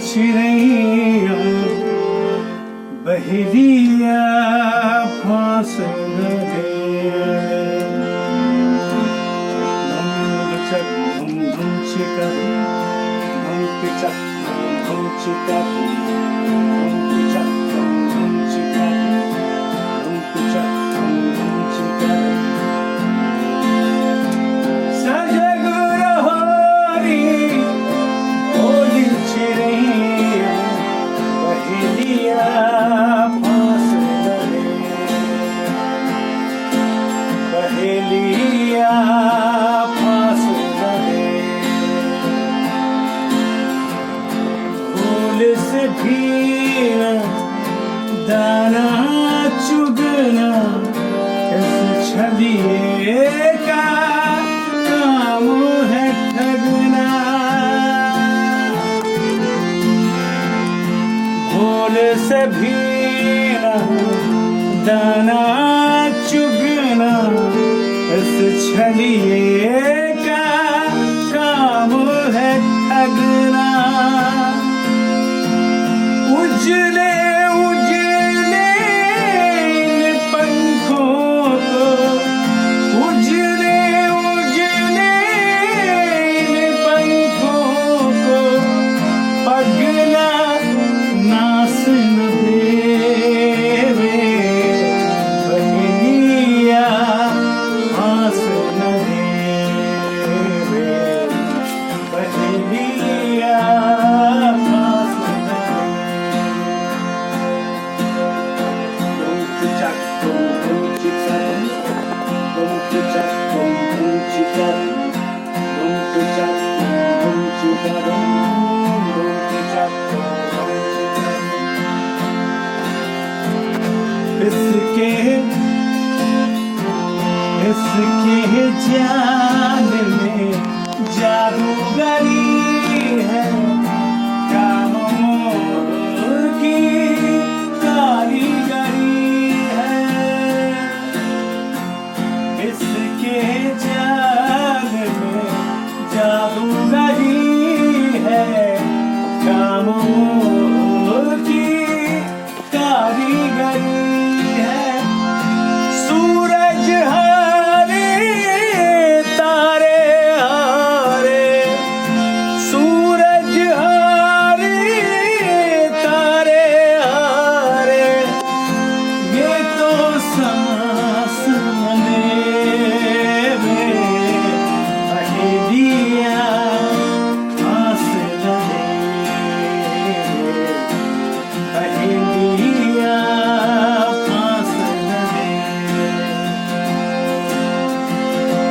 चिड़ैया बहरिया फांस लगे धम धम चिका धम पिचा धम चिका धम पिचा धम चिका धम पिचा धम चिका सजग रहोरी भोली चिड़ैया बहरिया फांस लगे बहरिया फांस लगे फूल से भी न दाना चुगना इस छलिए का काम है ठगना फूल से भी न दाना चुगना इस छलिए का काम है ठगना उजले उजले इन पंखों को उजले उजले इन पंखों को पगला नास न देवे बहनिया फांस न देवे बहनिया फांस न इसके जाने